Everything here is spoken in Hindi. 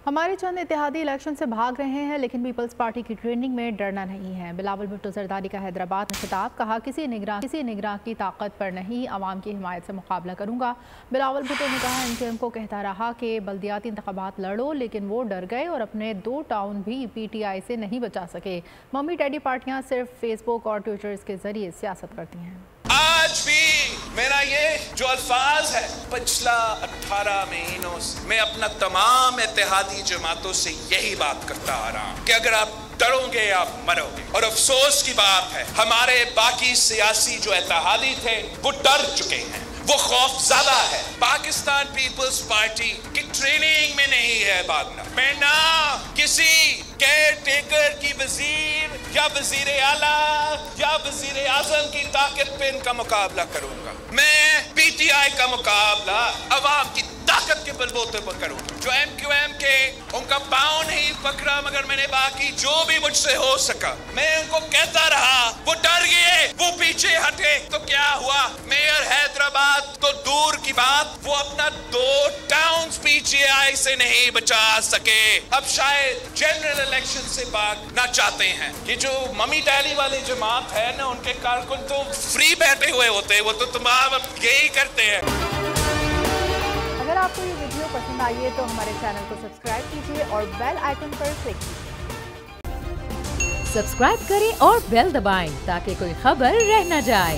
हमारे चंद इत्तेहादी इलेक्शन से भाग रहे हैं, लेकिन पीपल्स पार्टी की ट्रेनिंग में डरना नहीं है। बिलावल भुट्टो जरदारी का हैदराबाद में खिताब, कहा किसी निगरान की ताकत पर नहीं, आवाम की हिमायत से मुकाबला करूंगा। बिलावल भुट्टो ने कहा एनकेएम को कहता रहा कि बल्दियाती इंतखाबात लड़ो, लेकिन वो डर गए और अपने 2 टाउन भी पीटीआई से नहीं बचा सके। मम्मी डैडी पार्टियां सिर्फ फेसबुक और ट्विटर के जरिए सियासत करती हैं। आज भी मेरा ये जो अल्फाज है, पिछला 18 महीनों से मैं अपना तमाम इत्तेहादी जमातों से यही बात करता आ रहा हूं कि अगर आप डरोगे आप मरोगे। और अफसोस की बात है हमारे बाकी सियासी जो इत्तेहादी थे वो डर चुके हैं, वो खौफ ज्यादा है। पाकिस्तान पीपल्स पार्टी की ट्रेनिंग में नहीं है भागना। मैं ना किसी केयर टेकर की वजीर या वजीर आला या वजीर आजम की ताकत पे इनका मुकाबला करूंगा। मैं पीटीआई का मुकाबला अवाम की ताकत के बलबूते पर करूंगा। जो एमक्यूएम के उनका पांव नहीं पकड़ा, मगर मैंने बाकी जो भी मुझसे हो सका मैं उनको कहता रहा। वो डर गए, वो पीछे हटे तो क्या हुआ? मेयर हैदराबाद तो दूर की बात, वो अपना 2 टाउन्स पीटीआई से नहीं बचा सके। अब शायद जनरल इलेक्शन से भागना चाहते हैं। ये जो मम्मी डैडी वाले जमात है ना, उनके कारकुन तो फ्री बैठे हुए होते हैं, वो तो तमाम यही करते हैं। अगर आपको ये वीडियो पसंद आई है तो हमारे चैनल को सब्सक्राइब कीजिए और बेल आइकन पर क्लिक कीजिए। सब्सक्राइब करें और बेल दबाएं ताकि कोई खबर रह न जाए।